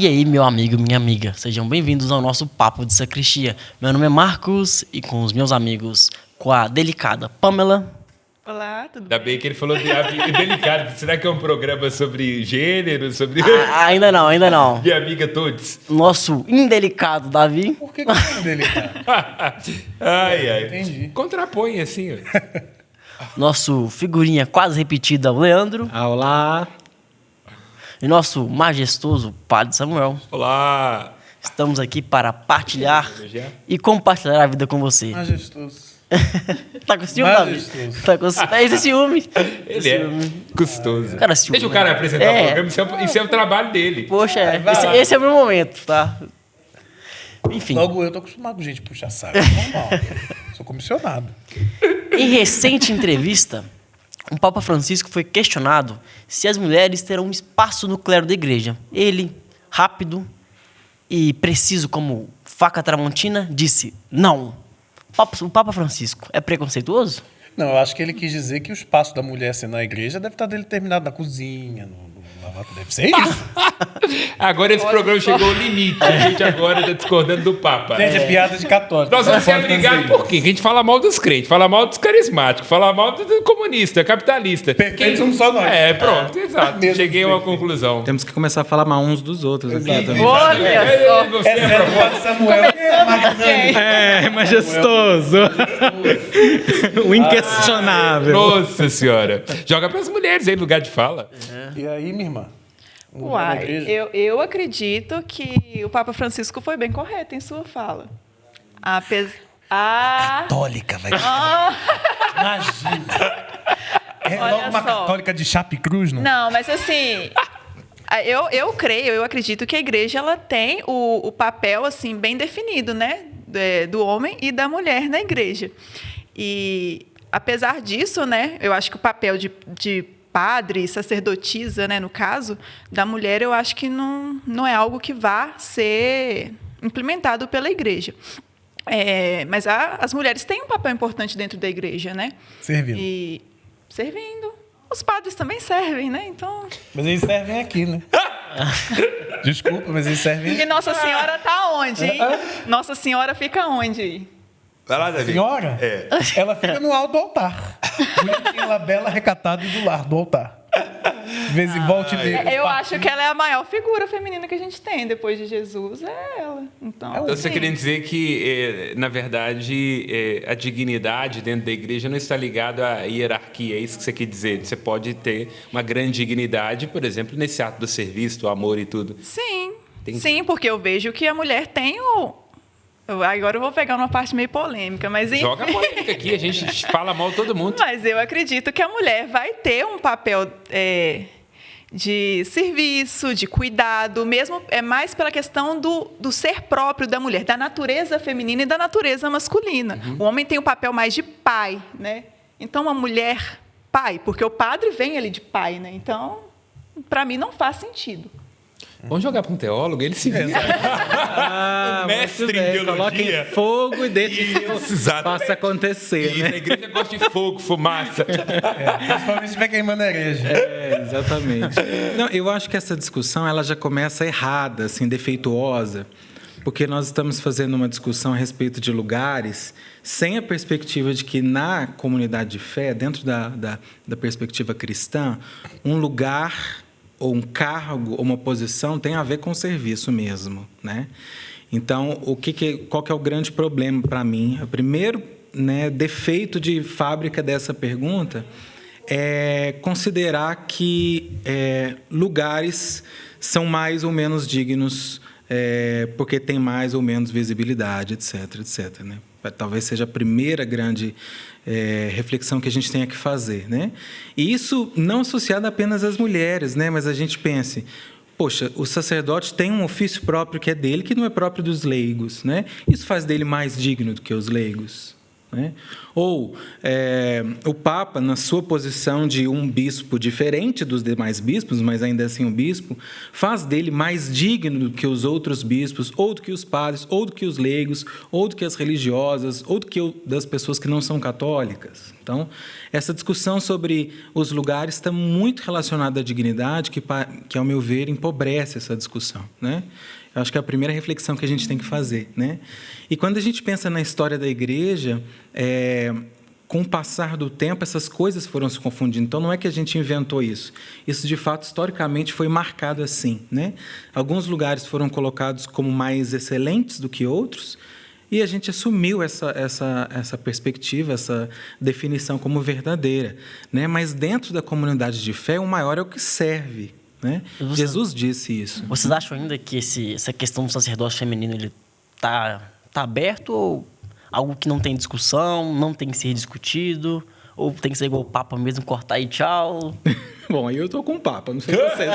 E aí, meu amigo, minha amiga, sejam bem-vindos ao nosso Papo de Sacristia. Meu nome é Marcos e com os meus amigos, com a delicada Pamela. Olá, tudo Ainda bem que ele falou de amigo delicado. Será que é um programa sobre gênero, sobre... Ainda não. Minha amiga todos. Nosso indelicado Davi. Por que é delicado? Ai. Entendi. Contrapõe assim, ó. Nosso figurinha quase repetida, o Leandro. Olá. E nosso majestoso Padre Samuel. Olá. Estamos aqui para partilhar e compartilhar a vida com você. Majestoso. Tá com ciúme, Davi? Majestoso. Tá com ciúme? É esse ciúme. Ele é custoso. Cara, ciúme. Deixa o cara apresentar o programa, isso é o trabalho dele. Poxa, esse é o meu momento, tá? Enfim. Logo eu tô acostumado com gente puxar saco. Normal. Sou comissionado. Em recente entrevista, o Papa Francisco foi questionado se as mulheres terão um espaço no clero da igreja. Ele, rápido e preciso como faca tramontina, disse não. O Papa Francisco é preconceituoso? Não, eu acho que ele quis dizer que o espaço da mulher assim, na igreja deve estar determinado na cozinha, no lavato. Deve ser isso. Agora esse programa chegou ao limite. A gente agora está discordando do Papa. Gente, é piada de católico. Nós vamos Não ser pode ligados fazer por quê? Que a gente fala mal dos crentes, fala mal dos carismáticos, fala mal do comunista, capitalista. Perfeito, somos só nós. Pronto, exato. Mesmo Cheguei a uma perfeito. conclusão. Temos que começar a falar mal uns dos outros aqui Exato. também. Olha só. Você Essa é a voz de Samuel. É, majestoso. O inquestionável. Nossa senhora. Joga para as mulheres aí, lugar de fala. E aí, minha irmã? Na Uai, igreja? eu acredito que o Papa Francisco foi bem correto em sua fala. Católica, velho. Imagina. É Olha logo uma só. católica de chapa e cruz, não? Não, mas assim, eu acredito que a igreja ela tem o papel assim bem definido, né, do homem e da mulher na igreja. E apesar disso, né, eu acho que o papel de padre, sacerdotisa, né, no caso, da mulher, eu acho que não é algo que vá ser implementado pela igreja. Mas as mulheres têm um papel importante dentro da igreja, né? Servindo. E servindo. Os padres também servem, né? Então... Mas eles servem aqui, né? Desculpa, mas eles servem E Nossa Senhora está onde, hein? Nossa Senhora fica onde aí? Vai lá, Davi. Senhora, ela fica no alto do altar. Bonitinha, ela bela, recatada e do lar do altar. De vez em volta Eu acho que ela é a maior figura feminina que a gente tem depois de Jesus, é ela. Então, Então, você assim, querendo dizer que, na verdade, a dignidade dentro da igreja não está ligada à hierarquia, é isso que você quer dizer? Você pode ter uma grande dignidade, por exemplo, nesse ato do serviço, do amor e tudo. Sim, Entendi. sim, porque eu vejo que a mulher tem Agora eu vou pegar uma parte meio polêmica, mas enfim. Joga a polêmica aqui, a gente fala mal todo mundo. Mas eu acredito que a mulher vai ter um papel de serviço, de cuidado, mesmo mais pela questão do ser próprio da mulher, da natureza feminina e da natureza masculina. O homem tem um papel mais de pai, né? Então, a mulher, pai, porque o padre vem ali de pai, né? Então, para mim, não faz sentido. Vamos jogar para um teólogo, ele se vira. Ah, O mestre muito bem. em teologia. Coloca em fogo e deixa que Isso, exatamente. faça acontecer, E a né? igreja gosta de fogo, fumaça. Principalmente se estiver queimando a igreja. Exatamente. Não, eu acho que essa discussão ela já começa errada, assim, defeituosa, porque nós estamos fazendo uma discussão a respeito de lugares sem a perspectiva de que na comunidade de fé, dentro da perspectiva cristã, um lugar ou um cargo ou uma posição tem a ver com o serviço mesmo, né? Então, qual que é o grande problema para mim? O primeiro, né, defeito de fábrica dessa pergunta é considerar que lugares são mais ou menos dignos porque tem mais ou menos visibilidade, etc, etc, né? Talvez seja a primeira grande reflexão que a gente tenha que fazer, né? E isso não associado apenas às mulheres, né? Mas a gente pense, poxa, o sacerdote tem um ofício próprio que é dele, que não é próprio dos leigos, né? Isso faz dele mais digno do que os leigos, né? Ou o Papa, na sua posição de um bispo diferente dos demais bispos, mas ainda assim um bispo, faz dele mais digno do que os outros bispos, ou do que os padres, ou do que os leigos, ou do que as religiosas, ou do que das pessoas que não são católicas. Então, essa discussão sobre os lugares está muito relacionada à dignidade, que ao meu ver, empobrece essa discussão, né? Eu acho que é a primeira reflexão que a gente tem que fazer, né? E quando a gente pensa na história da igreja, com o passar do tempo, essas coisas foram se confundindo. Então, não é que a gente inventou isso. Isso, de fato, historicamente foi marcado assim, né? Alguns lugares foram colocados como mais excelentes do que outros, e a gente assumiu essa perspectiva, essa definição como verdadeira, né? Mas dentro da comunidade de fé, o maior é o que serve, né? Jesus disse isso. Vocês acham ainda que essa questão do sacerdócio feminino ele tá aberto, ou algo que não tem discussão, não tem que ser discutido, ou tem que ser igual o Papa mesmo, cortar e tchau? Bom, aí eu estou com o Papa, não sei vocês.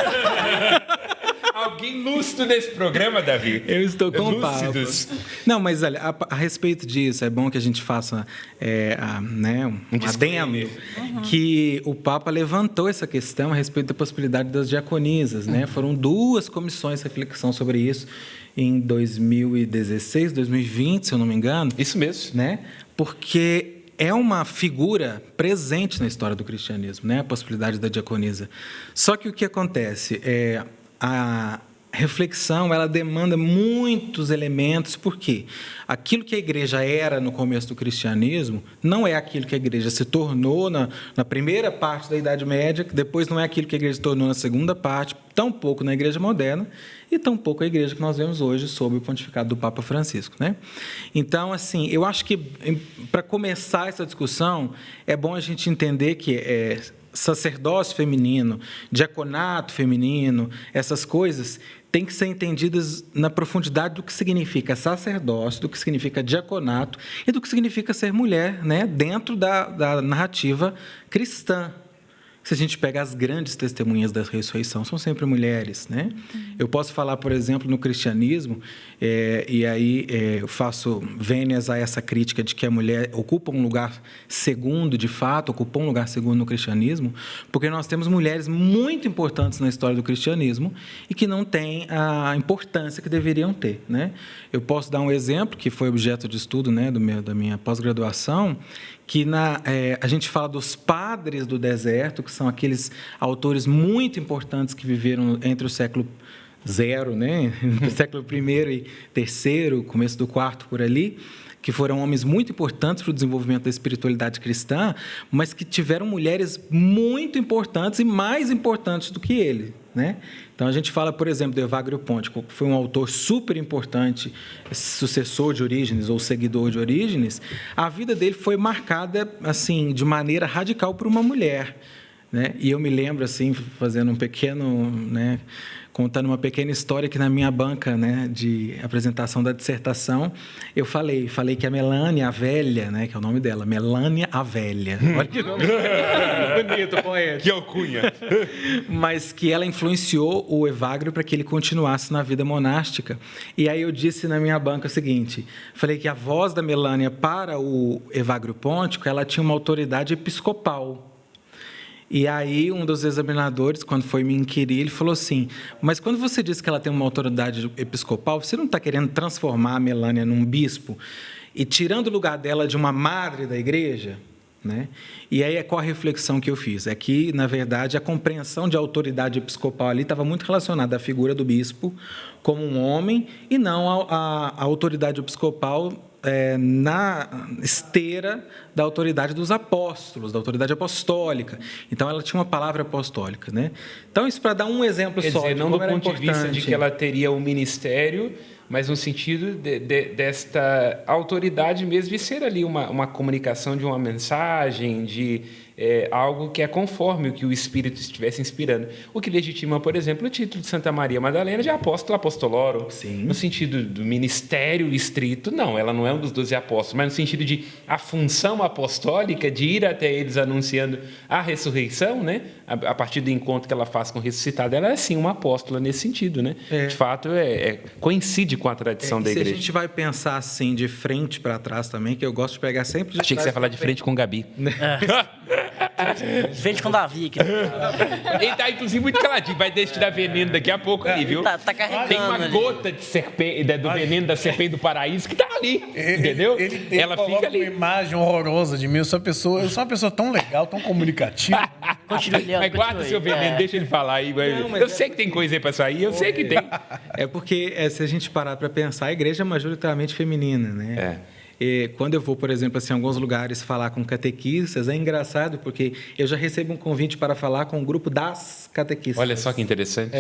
Alguém lúcido nesse programa, Davi? Eu estou com o Papa. Não, mas olha, a respeito disso, é bom que a gente faça um adendo, que o Papa levantou essa questão a respeito da possibilidade das diaconisas, né? Foram 2 comissões de reflexão sobre isso em 2016, 2020, se eu não me engano. Isso mesmo. Né? Porque é uma figura presente na história do cristianismo, né? A possibilidade da diaconisa. Só que o que acontece a reflexão, ela demanda muitos elementos, porque aquilo que a igreja era no começo do cristianismo não é aquilo que a igreja se tornou na primeira parte da Idade Média, que depois não é aquilo que a igreja se tornou na segunda parte, tampouco na igreja moderna, e tampouco a igreja que nós vemos hoje sob o pontificado do Papa Francisco, né? Então, assim, eu acho que para começar essa discussão, é bom a gente entender que sacerdócio feminino, diaconato feminino, essas coisas têm que ser entendidas na profundidade do que significa sacerdócio, do que significa diaconato e do que significa ser mulher, né, dentro da narrativa cristã. Se a gente pega as grandes testemunhas da ressurreição, são sempre mulheres, né? Eu posso falar, por exemplo, no cristianismo, e aí eu faço vênias a essa crítica de que a mulher ocupa um lugar segundo, de fato, ocupou um lugar segundo no cristianismo, porque nós temos mulheres muito importantes na história do cristianismo e que não têm a importância que deveriam ter, né? Eu posso dar um exemplo, que foi objeto de estudo, né, da minha pós-graduação, que a gente fala dos padres do deserto, que são aqueles autores muito importantes que viveram entre o século zero, né? O século I e III, começo do IV, por ali, que foram homens muito importantes para o desenvolvimento da espiritualidade cristã, mas que tiveram mulheres muito importantes e mais importantes do que ele, né? Então, a gente fala, por exemplo, do Evagrio Pontico, que foi um autor super importante, sucessor de Orígenes ou seguidor de Orígenes. A vida dele foi marcada, assim, de maneira radical por uma mulher, né? E eu me lembro, assim, fazendo um pequeno, né, contando uma pequena história que na minha banca, né, de apresentação da dissertação, eu falei que a Melânia a Velha, né, que é o nome dela, Melânia a Velha. Olha que nome bonito, poeta. Que alcunha. Mas que ela influenciou o Evagrio para que ele continuasse na vida monástica. E aí eu disse na minha banca o seguinte, falei que a voz da Melânia para o Evagrio Pontico, ela tinha uma autoridade episcopal. E aí, um dos examinadores, quando foi me inquirir, ele falou assim, mas quando você diz que ela tem uma autoridade episcopal, você não está querendo transformar a Melânia num bispo e tirando o lugar dela de uma madre da igreja? Né? E aí, qual a reflexão que eu fiz? É que, na verdade, a compreensão de autoridade episcopal ali estava muito relacionada à figura do bispo como um homem e não à autoridade episcopal na esteira da autoridade dos apóstolos, da autoridade apostólica. Então, ela tinha uma palavra apostólica, né? Então, isso para dar um exemplo Quer só. dizer, não do ponto de vista de que ela teria um ministério, mas no sentido desta autoridade mesmo de ser ali uma comunicação de uma mensagem, de algo que é conforme o que o Espírito estivesse inspirando. O que legitima, por exemplo, o título de Santa Maria Madalena de apóstolo apostoloro. Sim. No sentido do ministério estrito, não, ela não é um dos 12 apóstolos, mas no sentido de a função apostólica de ir até eles anunciando a ressurreição, né? A partir do encontro que ela faz com o ressuscitado, ela é sim uma apóstola nesse sentido, né? De fato, coincide com a tradição da Se igreja. a gente vai pensar assim de frente para trás também, que eu gosto de pegar sempre de Achei que você ia falar de frente com o Gabi. Frente com o Davi aqui. Ele tá, inclusive, muito caladinho. Vai destilar veneno daqui a pouco ali, viu? Tá carregando Tem uma ali. gota de serpente, do veneno da serpente do paraíso que tá ali, entendeu? Ela fica ali. Uma imagem horrorosa de mim. Eu sou uma pessoa tão legal, tão comunicativa. Continua, Leandro, Mas guarda continue. seu veneno, deixa ele falar aí. Eu sei que tem coisa aí pra sair, eu sei que tem. É porque, se a gente parar para pensar, a igreja é majoritariamente feminina, né? E quando eu vou, por exemplo, assim, em alguns lugares falar com catequistas, é engraçado porque eu já recebo um convite para falar com o grupo das catequistas. Olha só que interessante.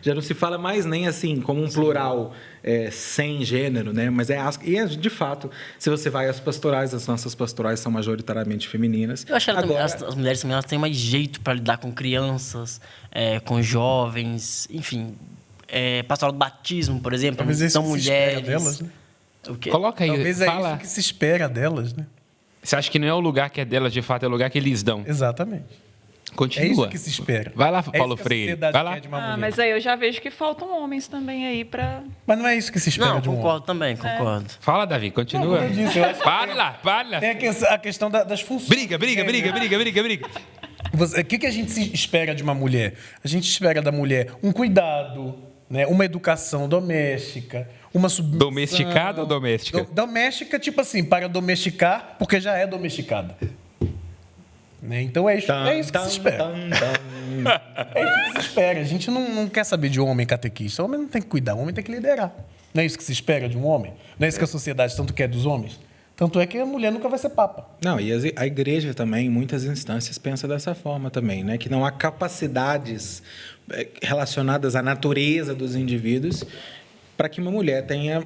Já não se fala mais nem assim como um plural sem gênero, né? Mas de fato, se você vai às pastorais, as nossas pastorais são majoritariamente femininas. Eu acho que as mulheres também elas têm mais jeito para lidar com crianças, com jovens, enfim. Pastoral do batismo, por exemplo, Talvez é isso são que se espera mulheres. delas, né? O quê? Coloca aí, Talvez é fala. isso que se espera delas, né? Você acha que não é o lugar que é delas, de fato, é o lugar que eles dão. Exatamente. Continua. É isso que se espera. Vai lá, É isso Paulo que a Freire. sociedade Vai lá. quer de uma mulher. Mas aí eu já vejo que faltam homens também aí para... Mas não é isso que se espera Não, de um concordo homem. também, concordo. Fala, Davi, continua. Não, como eu disse, eu acho que Para lá. Tem a questão das funções. Briga. O que a gente se espera de uma mulher? A gente espera da mulher um cuidado, né? Uma educação doméstica, uma submissão. Domesticada ou doméstica? Doméstica, tipo assim, para domesticar, porque já é domesticada. Né? Então é isso que se espera. É isso que se espera. A gente não quer saber de homem catequista. O homem não tem que cuidar, o homem tem que liderar. Não é isso que se espera de um homem? Não é isso que a sociedade tanto quer dos homens? Tanto é que a mulher nunca vai ser papa. Não, e a igreja também, em muitas instâncias, pensa dessa forma também, né? Que não há capacidades relacionadas à natureza dos indivíduos para que uma mulher tenha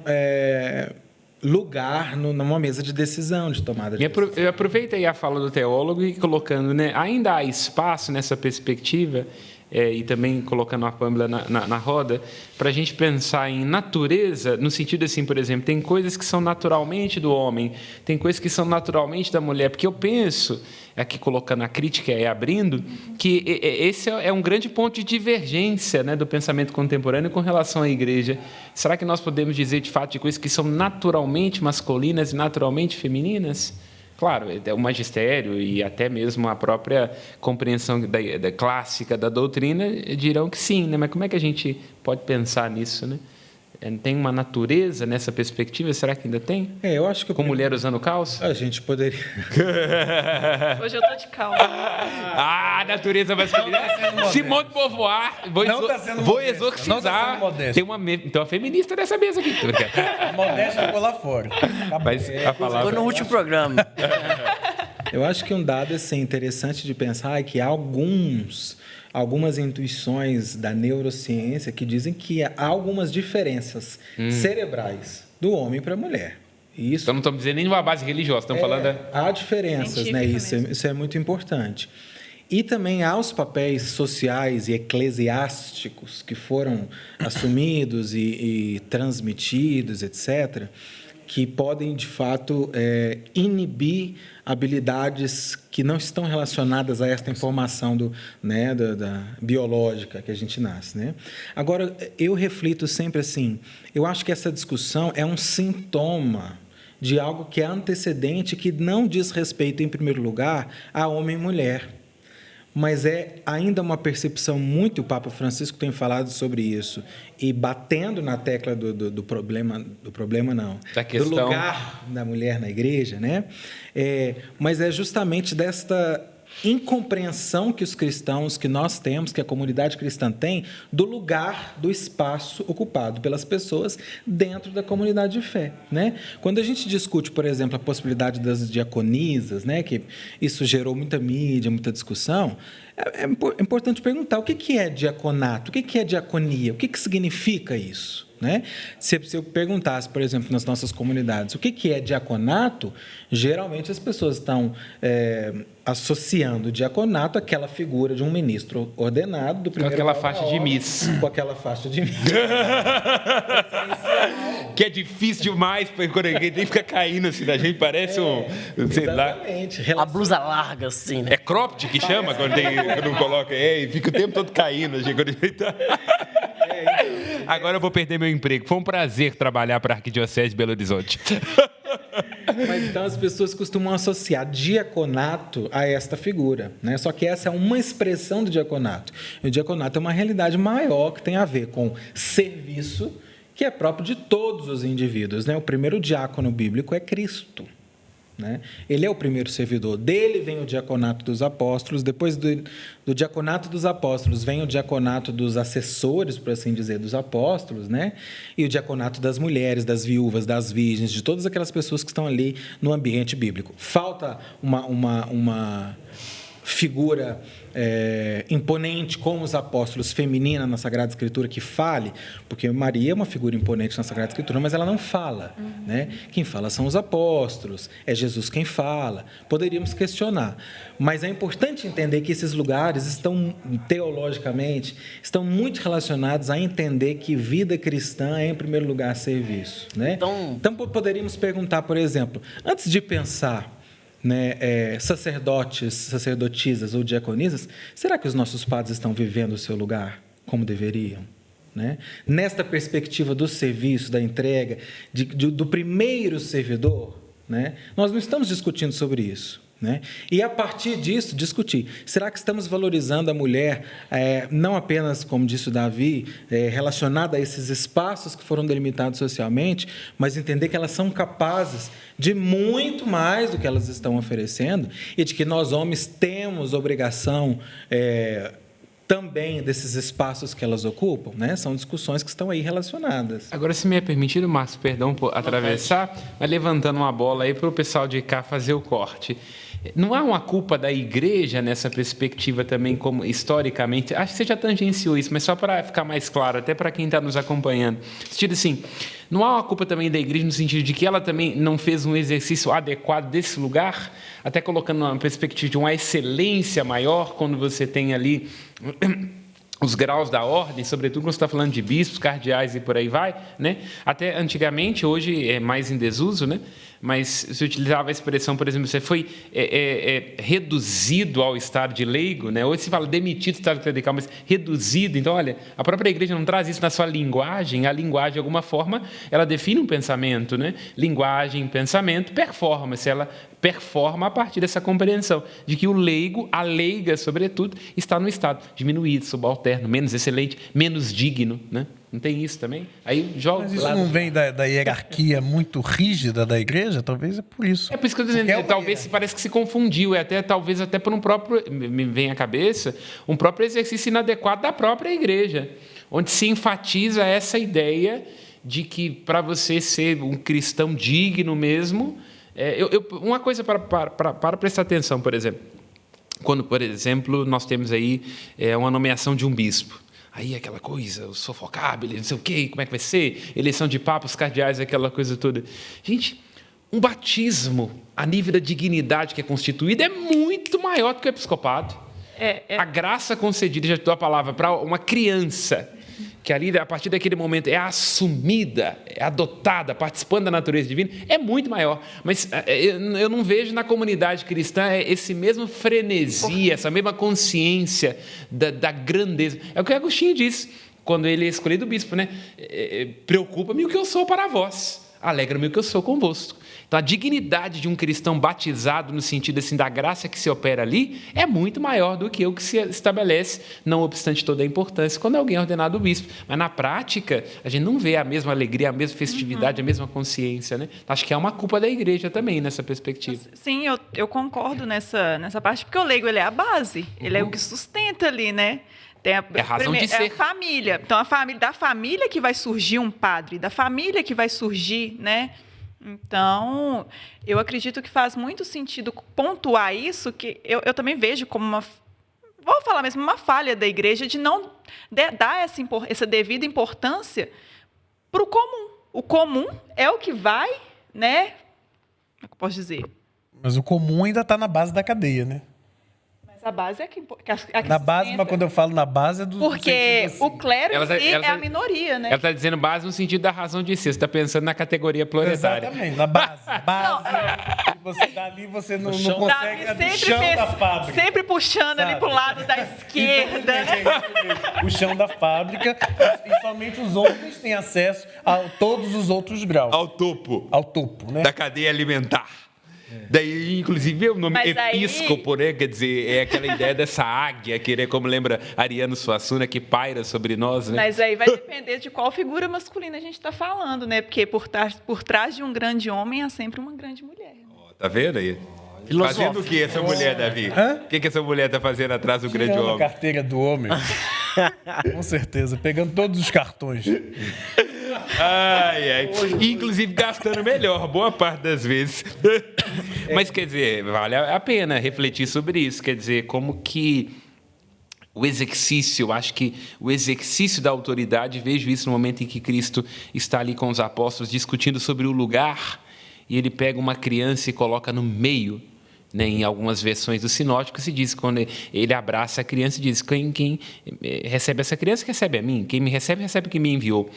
lugar numa mesa de decisão, de tomada de decisão. Eu aproveitei a fala do teólogo e colocando, né, ainda há espaço nessa perspectiva, e também colocando a Pâmela na roda, para a gente pensar em natureza, no sentido assim, por exemplo, tem coisas que são naturalmente do homem, tem coisas que são naturalmente da mulher, porque eu penso, aqui colocando a crítica e abrindo, que esse é um grande ponto de divergência, né, do pensamento contemporâneo com relação à igreja. Será que nós podemos dizer, de fato, de coisas que são naturalmente masculinas e naturalmente femininas? Claro, o magistério e até mesmo a própria compreensão da clássica da doutrina dirão que sim, né? Mas como é que a gente pode pensar nisso, né? Tem uma natureza nessa perspectiva? Será que ainda tem? Eu acho que... Com mulher usando calça? A gente poderia... Hoje eu tô de calma. Natureza masculina. Simone de Beauvoir. Vou exorcizar. Tem uma feminista nessa mesa aqui. A modéstia ficou lá fora. Mas a palavra... Foi no último programa. Eu acho que um dado assim, interessante de pensar é que há algumas intuições da neurociência que dizem que há algumas diferenças cerebrais do homem para a mulher. Isso, Então não estamos dizendo nem uma base religiosa, estamos falando... Há diferenças, né? Isso é muito importante. E também há os papéis sociais e eclesiásticos que foram assumidos e transmitidos, etc., que podem, de fato, inibir habilidades que não estão relacionadas a esta informação da biológica que a gente nasce, né? Agora, eu reflito sempre assim, eu acho que essa discussão é um sintoma de algo que é antecedente, que não diz respeito, em primeiro lugar, a homem e mulher, mas é ainda uma percepção muito, o Papa Francisco tem falado sobre isso, e batendo na tecla do problema não, do lugar da mulher na igreja, né? Mas é justamente desta incompreensão que os cristãos, que nós temos, que a comunidade cristã tem, do lugar, do espaço ocupado pelas pessoas dentro da comunidade de fé, né? Quando a gente discute, por exemplo, a possibilidade das diaconisas, né, que isso gerou muita mídia, muita discussão, é importante perguntar o que é diaconato, o que é diaconia, o que significa isso, Né? Se eu perguntasse, por exemplo, nas nossas comunidades, o que é diaconato, geralmente as pessoas estão associando o diaconato àquela figura de um ministro ordenado do primeiro Com aquela faixa de miss. Com aquela faixa de miss. Que é difícil demais, porque quando alguém fica caindo assim da gente, parece sei lá. A blusa larga, assim, né? É cropped que chama quando não coloca, e fica o tempo todo caindo. A gente, quando a gente tá... Agora eu vou perder meu emprego. Foi um prazer trabalhar para a Arquidiocese de Belo Horizonte. Mas então as pessoas costumam associar diaconato a esta figura, né? Só que essa é uma expressão do diaconato. E o diaconato é uma realidade maior que tem a ver com serviço, que é próprio de todos os indivíduos, né? O primeiro diácono bíblico é Cristo. Né? Ele é o primeiro servidor. Dele vem o diaconato dos apóstolos. Depois do diaconato dos apóstolos vem o diaconato dos assessores, por assim dizer, dos apóstolos, né? E o diaconato das mulheres, das viúvas, das virgens, de todas aquelas pessoas que estão ali no ambiente bíblico. Falta uma figura imponente como os apóstolos, feminina na Sagrada Escritura, que fale, porque Maria é uma figura imponente na Sagrada Escritura, mas ela não fala. Né? Quem fala são os apóstolos, é Jesus quem fala. Poderíamos questionar, mas é importante entender que esses lugares estão, teologicamente, estão muito relacionados a entender que vida cristã é, em primeiro lugar, serviço. Né? Então poderíamos perguntar, por exemplo, antes de pensar, né, sacerdotes, sacerdotisas ou diaconisas, será que os nossos padres estão vivendo o seu lugar como deveriam? Né? Nesta perspectiva do serviço, da entrega, do primeiro servidor, né, nós não estamos discutindo sobre isso. Né? E, a partir disso, discutir. Será que estamos valorizando a mulher, não apenas, como disse o Davi, relacionada a esses espaços que foram delimitados socialmente, mas entender que elas são capazes de muito mais do que elas estão oferecendo e de que nós, homens, temos obrigação também desses espaços que elas ocupam? Né? São discussões que estão aí relacionadas. Agora, se me é permitido, Márcio, perdão por atravessar, mas levantando uma bola aí para o pessoal de cá fazer o corte. Não há uma culpa da igreja nessa perspectiva também, como historicamente? Acho que você já tangenciou isso, mas só para ficar mais claro, até para quem está nos acompanhando. No sentido assim, não há uma culpa também da igreja no sentido de que ela também não fez um exercício adequado desse lugar, até colocando uma perspectiva de uma excelência maior, quando você tem ali os graus da ordem, sobretudo quando você está falando de bispos, cardeais e por aí vai, né? Até antigamente, hoje é mais em desuso, né? Mas se utilizava a expressão, por exemplo, você foi reduzido ao estado de leigo, né? Hoje se fala demitido do estado clerical, mas reduzido. Então, olha, a própria igreja não traz isso na sua linguagem. A linguagem, de alguma forma, ela define um pensamento, né? Linguagem, pensamento, performance. Ela performa a partir dessa compreensão de que o leigo, a leiga, sobretudo, está no estado diminuído, subalterno, menos excelente, menos digno, né? Não tem isso também? Aí joga. Mas isso não vem da hierarquia muito rígida da igreja? Talvez é por isso. É por isso que eu estou dizendo, talvez parece que se confundiu, talvez até por um próprio, me vem à cabeça, um próprio exercício inadequado da própria igreja, onde se enfatiza essa ideia de que para você ser um cristão digno mesmo, uma coisa para prestar atenção, por exemplo, quando, por exemplo, nós temos aí uma nomeação de um bispo. Aí aquela coisa, o sofocável, não sei o quê, como é que vai ser? Eleição de papas, cardeais, aquela coisa toda. Gente, um batismo a nível da dignidade que é constituída é muito maior do que o episcopado. A graça concedida, já te dou a palavra, para uma criança, que ali, a partir daquele momento, é assumida, é adotada, participando da natureza divina, é muito maior. Mas eu não vejo na comunidade cristã esse mesmo frenesi, essa mesma consciência da grandeza. É o que Agostinho disse, quando ele é escolhido bispo, né? Preocupa-me o que eu sou para vós, alegra-me o que eu sou convosco. Então, a dignidade de um cristão batizado, no sentido assim, da graça que se opera ali, é muito maior do que o que se estabelece, não obstante toda a importância, quando alguém é ordenado bispo. Mas, na prática, a gente não vê a mesma alegria, a mesma festividade, a mesma consciência. Né? Acho que é uma culpa da igreja também, nessa perspectiva. Sim, eu concordo nessa parte, porque o leigo ele é a base, ele é o que sustenta ali, né? Tem a razão de ser. É a família. Então, da família que vai surgir um padre, da família que vai surgir, né? Então, eu acredito que faz muito sentido pontuar isso, que eu também vejo como vou falar mesmo, uma falha da igreja de não dar essa devida importância para o comum. O comum é o que vai, né? Como é que eu posso dizer? Mas o comum ainda está na base da cadeia, né? Mas a base é que Na base, mas quando eu falo na base é do... Porque do sentido o clero Ela em tá- si ela é tá- a minoria, né? Ela está dizendo base no sentido da razão de ser. Você está pensando na categoria proletária. Exatamente, na base. Você dali, você não consegue... É do chão da fábrica. sempre puxando ali Sabe? pro lado da esquerda. O chão da fábrica. E somente os homens têm acesso a todos os outros graus. Ao topo Ao topo, né? da cadeia alimentar. Daí, inclusive, o nome Mas aí- episcopo, né? Quer dizer, é aquela ideia dessa águia, que é como lembra Ariano Suassuna, que paira sobre nós, né? Mas aí vai depender de qual figura masculina a gente está falando, né? Porque por trás de um grande homem há sempre uma grande mulher. Tá vendo aí? Filosófico. Fazendo o que essa mulher, Davi? Hã? O que essa mulher tá fazendo atrás do grande Tirando a homem? carteira do homem. Com certeza, pegando todos os cartões. Ai, ai. E, inclusive, gastando melhor, boa parte das vezes. Mas, quer dizer, vale a pena refletir sobre isso. Quer dizer, como que o exercício, eu acho que o exercício da autoridade, vejo isso no momento em que Cristo está ali com os apóstolos discutindo sobre o lugar, e ele pega uma criança e coloca no meio. Né, em algumas versões do sinótico se diz, quando ele abraça a criança e diz, quem recebe essa criança recebe a mim, quem me recebe recebe quem me enviou.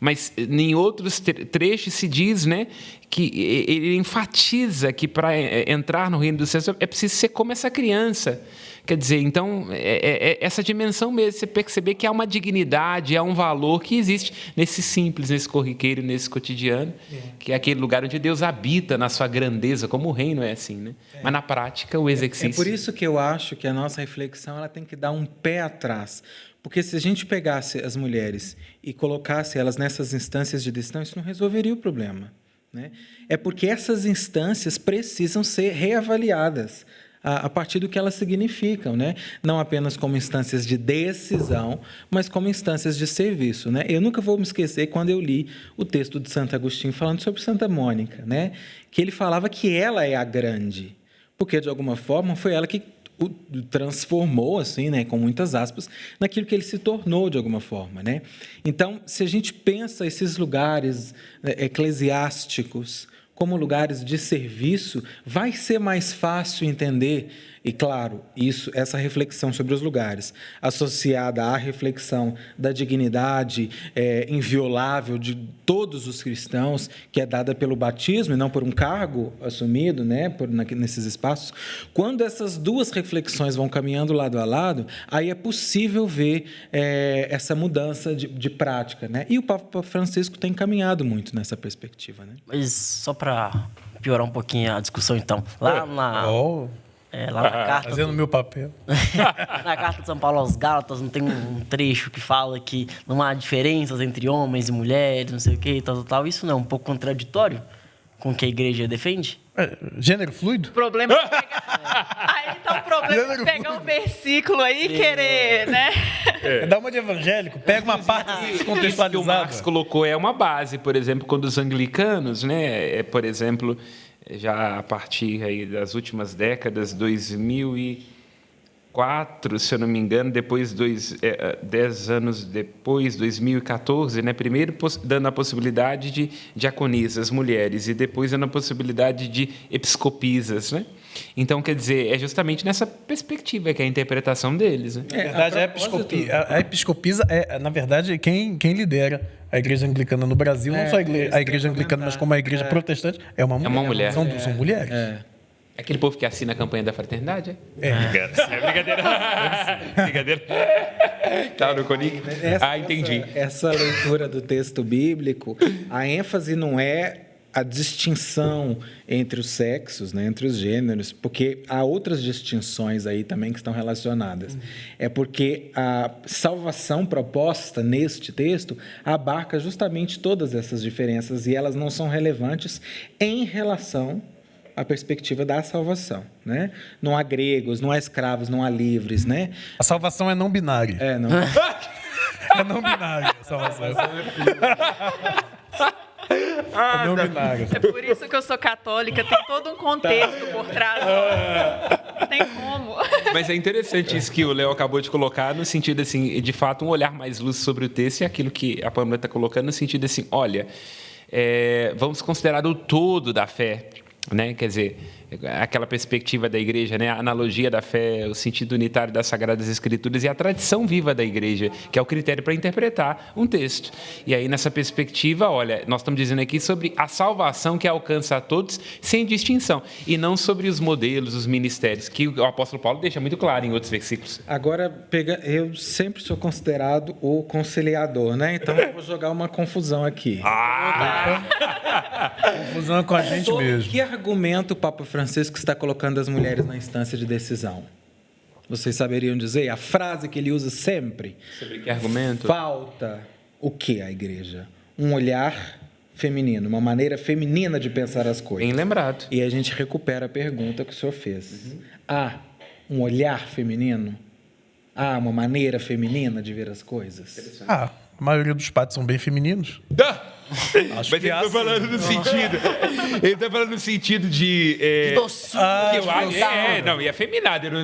Mas em outros trechos se diz, né, que ele enfatiza que para entrar no reino dos céus é preciso ser como essa criança. Quer dizer, então, essa dimensão mesmo, você perceber que há uma dignidade, há um valor que existe nesse simples, nesse corriqueiro, nesse cotidiano, que é aquele lugar onde Deus habita na sua grandeza, como o reino é assim, né? Mas na prática, o exercício... É por isso que eu acho que a nossa reflexão ela tem que dar um pé atrás. Porque se a gente pegasse as mulheres e colocasse elas nessas instâncias de decisão, isso não resolveria o problema, né? É porque essas instâncias precisam ser reavaliadas a partir do que elas significam, né? Não apenas como instâncias de decisão, mas como instâncias de serviço, né? Eu nunca vou me esquecer quando eu li o texto de Santo Agostinho falando sobre Santa Mônica, né? Que ele falava que ela é a grande, porque de alguma forma foi ela que o transformou, assim, né, com muitas aspas, naquilo que ele se tornou de alguma forma, né? Então, se a gente pensa esses lugares eclesiásticos como lugares de serviço, vai ser mais fácil entender, e claro, essa reflexão sobre os lugares, associada à reflexão da dignidade inviolável de todos os cristãos, que é dada pelo batismo e não por um cargo assumido, né, nesses espaços. Quando essas duas reflexões vão caminhando lado a lado, aí é possível ver essa mudança de prática, né? E o Papa Francisco tem caminhado muito nessa perspectiva, né? Mas só para piorar um pouquinho a discussão, então. Lá na carta... Fazendo meu papel. Na carta de São Paulo aos Gálatas, não tem um trecho que fala que não há diferenças entre homens e mulheres, não sei o quê, tal. Isso não é um pouco contraditório com o que a igreja defende? Gênero fluido? O problema é pegar... Aí tá o problema de pegar um versículo aí e querer, né? Dá uma de evangélico, pega uma parte Isso que o contextualizada. Marx colocou é uma base, por exemplo, quando os anglicanos, né, por exemplo, já a partir aí das últimas décadas, 2004, se eu não me engano, depois 10 anos depois, 2014, né, primeiro dando a possibilidade de diaconisas, mulheres, e depois dando a possibilidade de episcopisas, né? Então, quer dizer, é justamente nessa perspectiva que é a interpretação deles, né? Na verdade, a episcopisa é, na verdade, quem lidera a igreja anglicana no Brasil, não só a igreja anglicana, mas como a igreja protestante, é uma mulher. uma mulher. São mulheres. Aquele povo que assina a campanha da fraternidade, é? Brincadeira. Brincadeira. Tá no Conic? Entendi. Essa leitura do texto bíblico, a ênfase não é a distinção entre os sexos, né, entre os gêneros, porque há outras distinções aí também que estão relacionadas. É porque a salvação proposta neste texto abarca justamente todas essas diferenças e elas não são relevantes em relação à perspectiva da salvação, né? Não há gregos, não há escravos, não há livres, né? A salvação é não binária. Não. É não binária a salvação. É não binária. É por isso que eu sou católica, tem todo um contexto por trás. Não tem como. Mas é interessante isso que o Léo acabou de colocar, no sentido assim, de fato, um olhar mais lúcido sobre o texto e aquilo que a Pâmela está colocando, no sentido assim, olha, vamos considerar o todo da fé, né? Quer dizer, aquela perspectiva da igreja, né? A analogia da fé, o sentido unitário das Sagradas Escrituras e a tradição viva da igreja, que é o critério para interpretar um texto. E aí, nessa perspectiva, olha, nós estamos dizendo aqui sobre a salvação que alcança a todos sem distinção, e não sobre os modelos, os ministérios, que o apóstolo Paulo deixa muito claro em outros versículos. Agora, eu sempre sou considerado o conciliador, né? Então, eu vou jogar uma confusão aqui. Confusão com a gente Sobre mesmo. que argumento o Papa Francisco está colocando as mulheres na instância de decisão? Vocês saberiam dizer? A frase que ele usa sempre. Sobre que argumento? Falta o que à igreja? Um olhar feminino, uma maneira feminina de pensar as coisas. Bem lembrado. E a gente recupera a pergunta que o senhor fez. Há um olhar feminino? Há uma maneira feminina de ver as coisas? A maioria dos padres são bem femininos. Acho Mas que ele há está sim. falando no sentido. Ele está falando no sentido de. Doçura. Que eu acho. Não, e afeminado. Eu não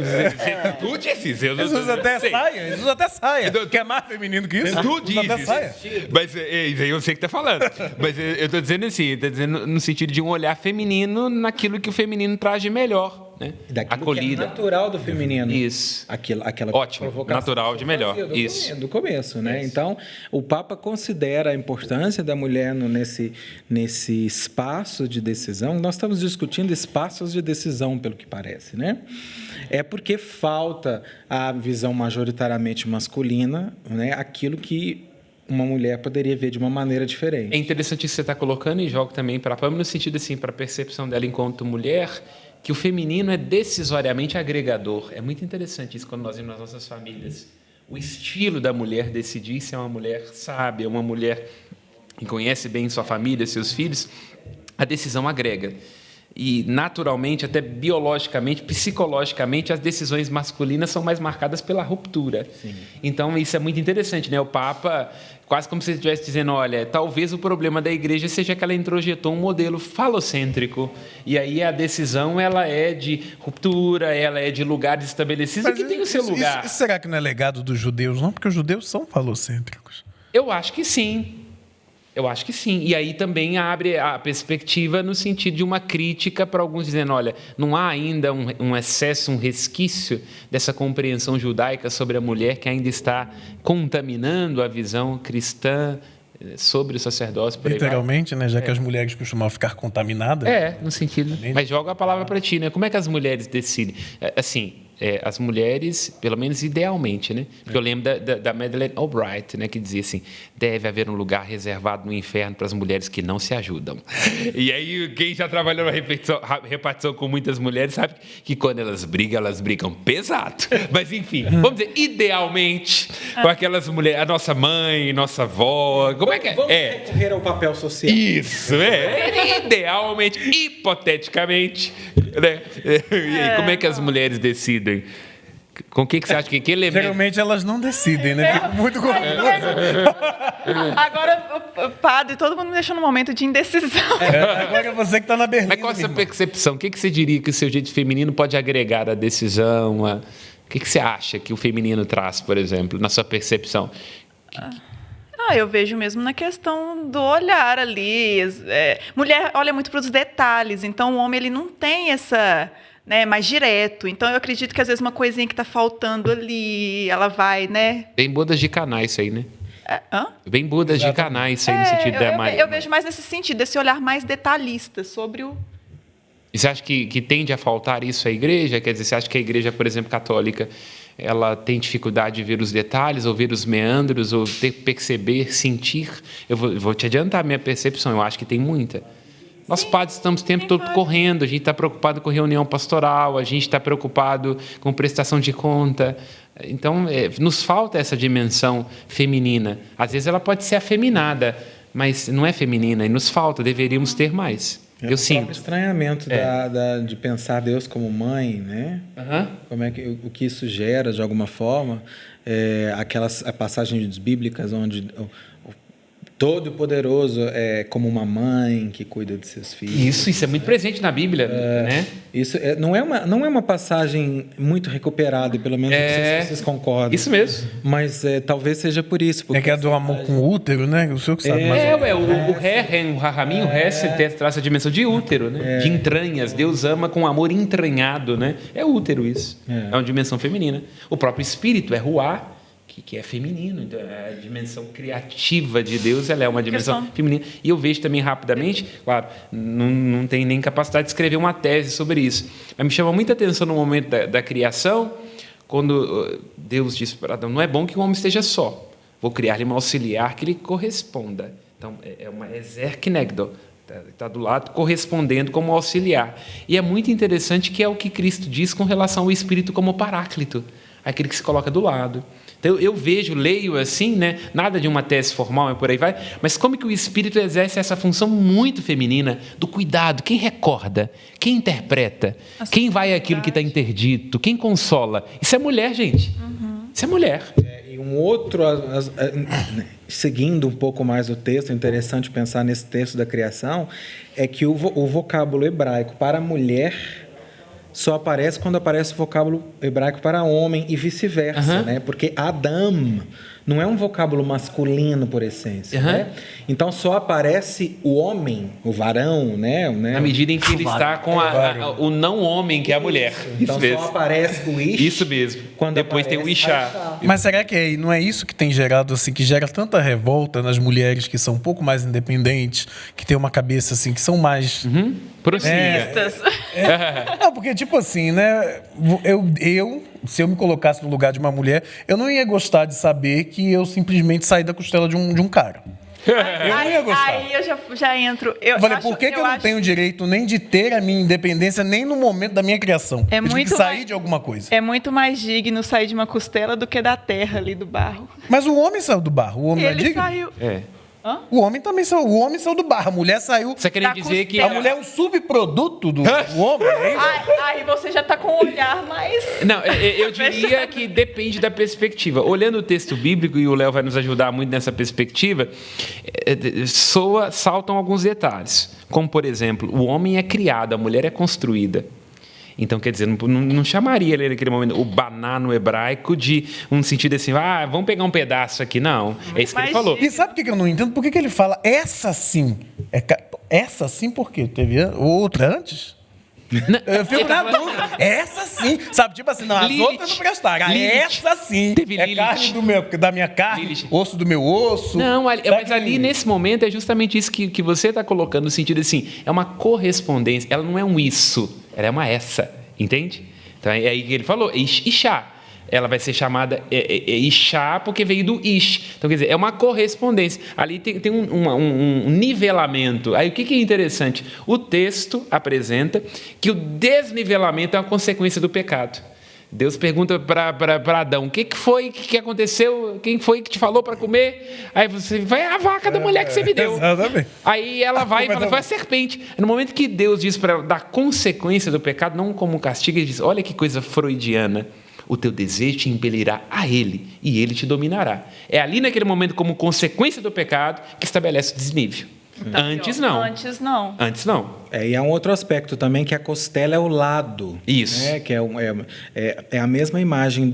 tu disse. Eu não Eles usam até sei. saia. Eles usam até saia. Eu- Quer mais feminino que isso? Tu Usa até dizes. saia. Mas isso aí eu sei que tá falando. Mas eu tô dizendo assim, eu tô dizendo no sentido de um olhar feminino naquilo que o feminino traz de melhor, né? Daquilo Acolhida. que é natural do feminino. Isso. Aquela Ótimo, provocação natural que de você melhor. fazia Isso. Do começo, né? Então, o Papa considera a importância da mulher nesse espaço de decisão. Nós estamos discutindo espaços de decisão, pelo que parece, né? É porque falta a visão majoritariamente masculina, né? Aquilo que uma mulher poderia ver de uma maneira diferente. É interessante isso que você está colocando e jogo também para a Pâmela, no sentido assim, para a percepção dela enquanto mulher, que o feminino é decisoriamente agregador. É muito interessante isso quando nós vemos nas nossas famílias. O estilo da mulher decidir se é uma mulher sábia, uma mulher que conhece bem sua família, seus filhos, a decisão agrega. E, naturalmente, até biologicamente, psicologicamente, as decisões masculinas são mais marcadas pela ruptura. Sim. Então, isso é muito interessante, né? O Papa, quase como se ele estivesse dizendo, olha, talvez o problema da igreja seja que ela introjetou um modelo falocêntrico. E aí a decisão, ela é de ruptura, ela é de lugares estabelecidos, Mas que tem o seu lugar. Isso será que não é legado dos judeus, não? Porque os judeus são falocêntricos. Eu acho que sim. Eu acho que sim. E aí também abre a perspectiva no sentido de uma crítica para alguns dizendo, olha, não há ainda um excesso, um resquício dessa compreensão judaica sobre a mulher que ainda está contaminando a visão cristã sobre o sacerdócio. Por aí vai. Literalmente, né? Já que as mulheres costumavam ficar contaminadas. No sentido. Mas joga a palavra para ti, né? Como é que as mulheres decidem? Assim, as mulheres, pelo menos idealmente, né? Porque eu lembro da Madeleine Albright, né? Que dizia assim, deve haver um lugar reservado no inferno para as mulheres que não se ajudam. E aí, quem já trabalhou na repartição com muitas mulheres sabe que quando elas brigam pesado. Mas, enfim, vamos dizer, idealmente, com aquelas mulheres, a nossa mãe, nossa avó, como é que é? Vamos recorrer ao papel social. Isso, idealmente, hipoteticamente, né? E aí, como é que as mulheres decidem? Com o que você acha que elemento? Geralmente elas não decidem, né? Fico muito confuso. Agora, padre, todo mundo me deixou num momento de indecisão. Agora é você que está na berlinda. Mas qual a sua minha irmã. percepção? O que você diria que o seu jeito feminino pode agregar à decisão? O que você acha que o feminino traz, por exemplo, na sua percepção? Eu vejo mesmo na questão do olhar ali. Mulher olha muito para os detalhes, então o homem ele não tem essa, né, mais direto. Então eu acredito que às vezes uma coisinha que está faltando ali, ela vai, né? Bem bodas de canais isso aí, né? Hã? Bem bodas de canais isso aí, no sentido da eu vejo mais nesse sentido, esse olhar mais detalhista sobre o... E você acha que tende a faltar isso à igreja? Quer dizer, você acha que a igreja, por exemplo, católica, ela tem dificuldade de ver os detalhes, ou ver os meandros, ou perceber, sentir? Eu vou te adiantar a minha percepção, eu acho que tem muita. Nós padres estamos o tempo todo correndo, a gente está preocupado com reunião pastoral, a gente está preocupado com prestação de conta. Então, nos falta essa dimensão feminina. Às vezes ela pode ser afeminada, mas não é feminina, e nos falta, deveríamos ter mais. Eu sinto. O estranhamento de pensar Deus como mãe, né? Como é que o que isso gera, de alguma forma, aquelas passagens bíblicas onde Todo-Poderoso é como uma mãe que cuida de seus filhos. Isso é muito presente na Bíblia, né? Isso não é uma passagem muito recuperada, e pelo menos não sei se vocês concordam. Isso mesmo. Mas talvez seja por isso. É que é do amor com o útero, né? O senhor que sabe mais. O Rahamim, o Ré, traz a dimensão de útero, né? De entranhas. Deus ama com amor entranhado, né? É útero isso. É uma dimensão feminina. O próprio espírito é Ruá, que é feminino. Então, a dimensão criativa de Deus, ela é uma dimensão feminina. E eu vejo também rapidamente, claro, não tem nem capacidade de escrever uma tese sobre isso, mas me chama muita atenção no momento da criação, quando Deus diz para Adão, não é bom que o homem esteja só, vou criar-lhe um auxiliar que lhe corresponda. Então, é uma ezer kinegdo, está do lado correspondendo como auxiliar. E é muito interessante que é o que Cristo diz com relação ao Espírito como paráclito, aquele que se coloca do lado. Então, eu vejo, leio assim, né? Nada de uma tese formal e por aí vai, mas como que o Espírito exerce essa função muito feminina do cuidado, quem recorda, quem interpreta, quem vai àquilo que está interdito, quem consola. Isso é mulher, gente. Isso é mulher. E um outro, seguindo um pouco mais o texto, é interessante pensar nesse texto da criação, é que o vocábulo hebraico para mulher só aparece quando aparece o vocábulo hebraico para homem e vice-versa, né? Porque Adam não é um vocábulo masculino por essência, né? Então só aparece o homem, o varão, né? Na medida em que ele está com o não homem, que é a mulher. Então só aparece o ish. Isso mesmo. Quando depois tem o ishá. Mas será que não é isso que tem gerado, assim, que gera tanta revolta nas mulheres que são um pouco mais independentes, que têm uma cabeça, assim, que são mais... Não, porque, tipo assim, né? Se eu me colocasse no lugar de uma mulher, eu não ia gostar de saber que eu simplesmente saí da costela de um cara. Eu não ia gostar. Aí eu já entro. Eu falei, por que eu não tenho direito nem de ter a minha independência, nem no momento da minha criação? Eu tive que sair de alguma coisa. É muito mais digno sair de uma costela do que da terra ali, do barro. Mas o homem saiu do barro. O homem Ele não é digno? saiu. O homem também saiu. O homem saiu do barro. A mulher saiu. Você quer dizer que A mulher é um subproduto do homem, é isso? Aí você já está com um olhar mais... Não, eu diria que depende da perspectiva. Olhando o texto bíblico, e o Léo vai nos ajudar muito nessa perspectiva, saltam alguns detalhes. Como, por exemplo, o homem é criado, a mulher é construída. Então, quer dizer, não chamaria ele naquele momento o baná no hebraico de um sentido assim, vamos pegar um pedaço aqui. Não, é isso que ele falou. E sabe por que eu não entendo? Por que ele fala essa sim? Essa sim por quê? Teve outra antes? Eu fico na dúvida. Essa sim. Sabe, tipo assim, não, as outras não prestaram. Essa sim. Teve Lilith. Carne da minha carne, Lilith. Osso do meu osso. Não, mas ali nesse momento é justamente isso que você está colocando, no sentido assim, é uma correspondência, ela não é um isso, ela é uma essa, entende? Então é aí que ele falou, Ishá. Ela vai ser chamada Ishá porque veio do Ish. Então, quer dizer, é uma correspondência. Ali tem um nivelamento. Aí, o que é interessante? O texto apresenta que o desnivelamento é uma consequência do pecado. Deus pergunta para Adão, o que foi que aconteceu? Quem foi que te falou para comer? Aí você vai, a vaca da mulher que você me deu. Exatamente. Aí ela vai e fala, foi a serpente. No momento que Deus diz para ela, da consequência do pecado, não como castigo, ele diz, olha que coisa freudiana. O teu desejo te impelirá a ele, e ele te dominará. É ali naquele momento, como consequência do pecado, que estabelece o desnível. Antes não. Antes não. E há um outro aspecto também, que a costela é o lado. Isso. Né? Que é a mesma imagem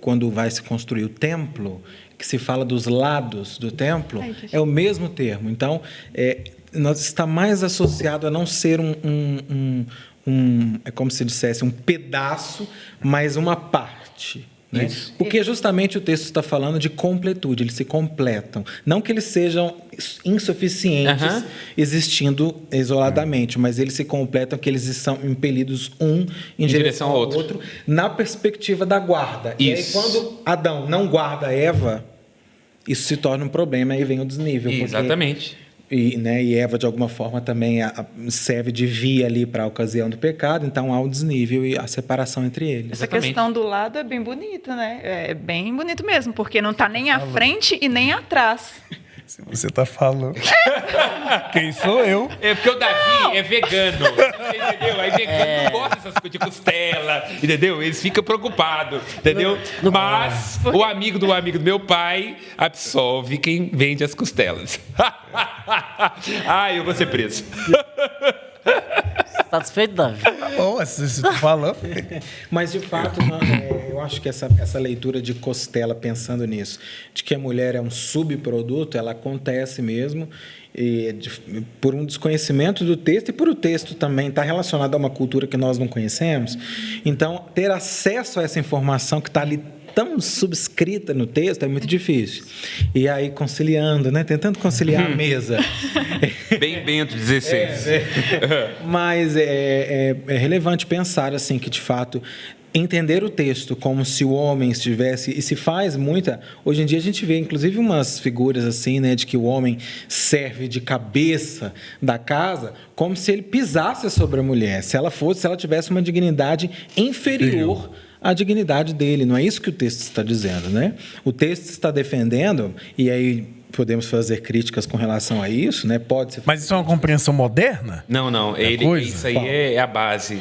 quando vai se construir o templo, que se fala dos lados do templo, é o mesmo termo. Então, está mais associado a não ser é como se dissesse um pedaço, mas uma parte. Né? Isso. Porque justamente o texto está falando de completude, eles se completam. Não que eles sejam insuficientes existindo isoladamente, mas eles se completam, que eles são impelidos em direção ao outro, na perspectiva da guarda. Isso. E aí, quando Adão não guarda Eva, isso se torna um problema e vem o desnível. Exatamente. E Eva, de alguma forma, também serve de via ali para a ocasião do pecado, então há o desnível e a separação entre eles. Essa questão do lado é bem bonita, né? É bem bonito mesmo, porque não está nem à frente e nem atrás. Se você tá falando. Quem sou eu? É porque o Davi é vegano, entendeu? Aí vegano não gosta dessas coisas de costela, entendeu? Eles ficam preocupados, entendeu? Mas o amigo do meu pai absolve quem vende as costelas. Eu vou ser preso. Satisfeito, Davi? Tá bom, se tu falando. Mas, de fato, eu acho que essa leitura de Costela, pensando nisso, de que a mulher é um subproduto, ela acontece mesmo, por um desconhecimento do texto e por o texto também está relacionado a uma cultura que nós não conhecemos. Então, ter acesso a essa informação que está ali tão subscrita no texto é muito difícil. E aí, conciliando, né? Tentando conciliar a mesa. Bem Bento XVI. Mas é relevante pensar assim que, de fato, entender o texto como se o homem estivesse, e se faz muita, hoje em dia a gente vê inclusive umas figuras assim, né, de que o homem serve de cabeça da casa, como se ele pisasse sobre a mulher, se ela tivesse uma dignidade inferior à dignidade dele. Não é isso que o texto está dizendo, né? O texto está defendendo, e aí podemos fazer críticas com relação a isso, né? Pode ser. Mas isso é uma compreensão moderna? Não. Isso aí é a base,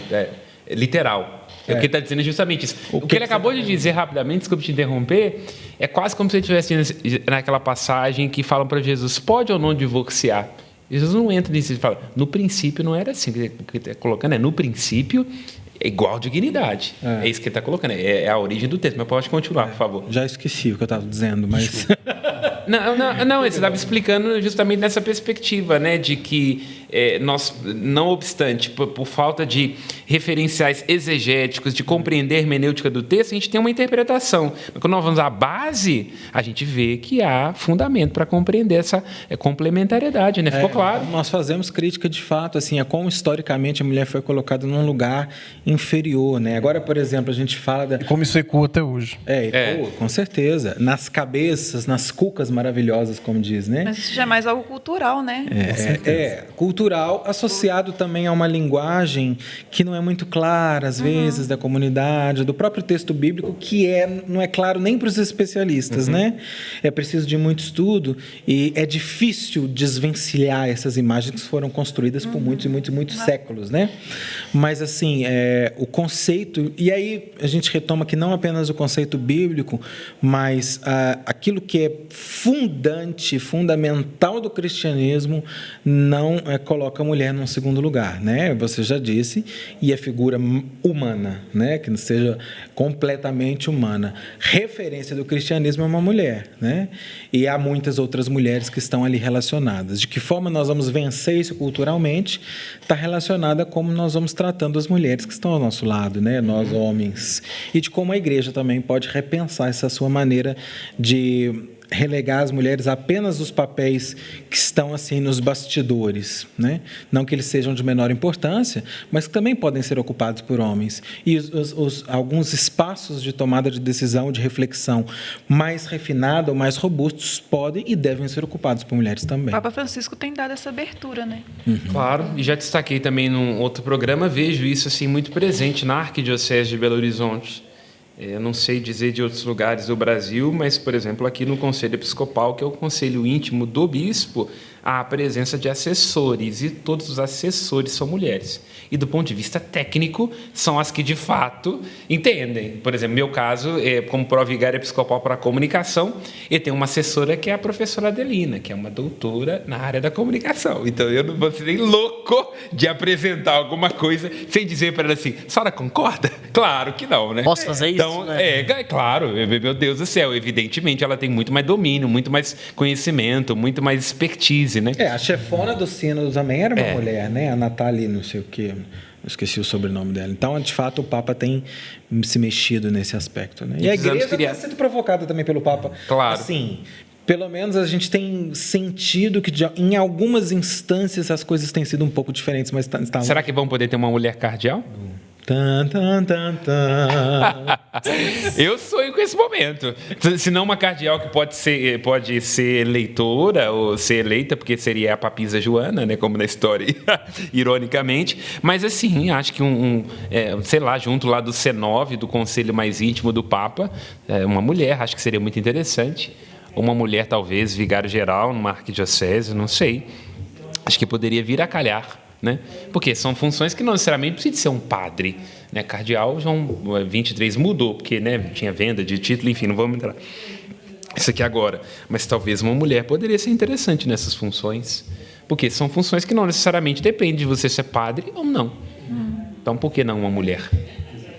literal. O que ele está dizendo é justamente isso. O que ele acabou de dizer rapidamente, desculpe te interromper, é quase como se ele estivesse naquela passagem que falam para Jesus, pode ou não divorciar? Jesus não entra nisso, ele fala, no princípio não era assim. O que ele está colocando no princípio é igual dignidade. É isso que ele está colocando, é a origem do texto. Mas pode continuar, por favor. Já esqueci o que eu estava dizendo, mas... Não, você estava explicando justamente nessa perspectiva, né, de que nós, não obstante, por falta de referenciais exegéticos, de compreender a hermenêutica do texto, a gente tem uma interpretação. Mas quando nós vamos à base, a gente vê que há fundamento para compreender essa complementariedade, né? Ficou claro? Nós fazemos crítica de fato, assim, a como historicamente a mulher foi colocada num lugar inferior, né? Agora, por exemplo, a gente fala como isso ecoa até hoje. Com certeza. Nas cabeças, nas cucas maravilhosas, como diz, né? Mas isso já é mais algo cultural, né? Cultural, associado também a uma linguagem que não é muito clara, às vezes, da comunidade, do próprio texto bíblico, que não é claro nem para os especialistas, né? É preciso de muito estudo e é difícil desvencilhar essas imagens que foram construídas por muitos e muitos e muitos séculos, né? Mas, assim, o conceito... E aí a gente retoma que não apenas o conceito bíblico, mas aquilo que é fundamental do cristianismo não coloca a mulher num segundo lugar, né? Você já disse, e a figura humana, né? Que não seja completamente humana. Referência do cristianismo é uma mulher, né? E há muitas outras mulheres que estão ali relacionadas. De que forma nós vamos vencer isso culturalmente está relacionada a como nós vamos tratando as mulheres que estão ao nosso lado, né? Nós, homens. E de como a igreja também pode repensar essa sua maneira de relegar as mulheres apenas os papéis que estão assim nos bastidores, né? Não que eles sejam de menor importância, mas que também podem ser ocupados por homens. E alguns espaços de tomada de decisão, de reflexão mais refinada ou mais robustos podem e devem ser ocupados por mulheres também. O Papa Francisco tem dado essa abertura, né? Claro, e já destaquei também num outro programa, vejo isso assim muito presente na Arquidiocese de Belo Horizonte. Eu não sei dizer de outros lugares do Brasil, mas, por exemplo, aqui no Conselho Episcopal, que é o conselho íntimo do bispo, há a presença de assessores, e todos os assessores são mulheres. E, do ponto de vista técnico, são as que, de fato, entendem. Por exemplo, meu caso, como provigário episcopal para a comunicação, eu tenho uma assessora que é a professora Adelina, que é uma doutora na área da comunicação. Então, eu não vou ser nem louco de apresentar alguma coisa sem dizer para ela assim, a senhora concorda? Claro que não, né? Posso fazer isso? Então, claro, meu Deus do céu, evidentemente ela tem muito mais domínio, muito mais conhecimento, muito mais expertise, né? A chefona do sínodo também era uma mulher, né? A Natália, não sei o quê, eu esqueci o sobrenome dela. Então, de fato, o Papa tem se mexido nesse aspecto, né? E a igreja está sendo provocada também pelo Papa. Claro. Assim, pelo menos a gente tem sentido que em algumas instâncias as coisas têm sido um pouco diferentes, mas Será que vão poder ter uma mulher cardeal? Eu sonho com esse momento. Se não uma cardeal que pode ser eleitora ou ser eleita, porque seria a papisa Joana, né, como na história, ironicamente. Mas assim, acho que sei lá, junto lá do C9, do conselho mais íntimo do Papa, uma mulher, acho que seria muito interessante. uma mulher, talvez, vigário-geral numa arquidiocese, não sei. Acho que poderia vir a calhar, né? Porque são funções que não necessariamente precisa de ser um padre, né? Cardeal, João 23 mudou, porque, né, tinha venda de título, enfim, não vamos entrar isso aqui agora. Mas talvez uma mulher poderia ser interessante nessas funções, porque são funções que não necessariamente dependem de você ser padre ou não. Então, por que não uma mulher?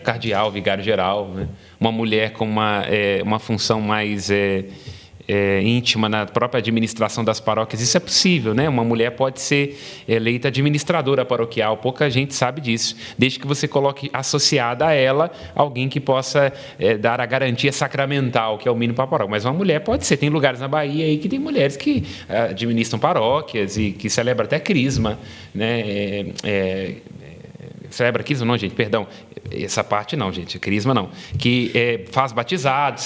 Cardeal, vigário-geral, né? Uma mulher com uma função mais íntima na própria administração das paróquias, isso é possível, né? Uma mulher pode ser eleita administradora paroquial, pouca gente sabe disso, desde que você coloque associada a ela alguém que possa dar a garantia sacramental, que é o mínimo para a paróquia. Mas uma mulher pode ser, tem lugares na Bahia aí que tem mulheres que administram paróquias e que celebram até crisma, né? Celebra crisma não, gente, perdão. Essa parte não, gente, crisma não. Que faz batizado,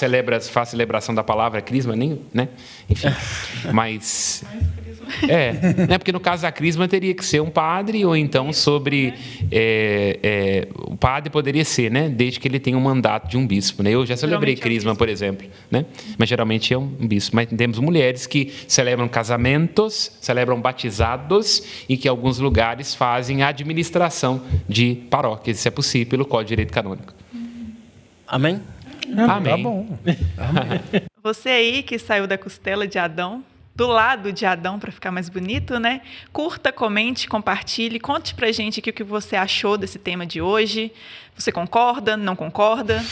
faz celebração da palavra crisma, nem, né? Enfim, mas... né? Porque no caso da crisma teria que ser um padre, ou então o padre poderia ser, né? Desde que ele tenha um mandato de um bispo, né? Eu já celebrei crisma, por exemplo, né? Mas geralmente é um bispo. Mas temos mulheres que celebram casamentos, celebram batizados e que em alguns lugares fazem a administração de paróquias. Isso é possível pelo Código de Direito Canônico. Amém? Amém. Tá bom. Amém. Você aí que saiu da costela de Adão, do lado de Adão, para ficar mais bonito, né? Curta, comente, compartilhe, conte pra gente o que você achou desse tema de hoje. Você concorda, não concorda?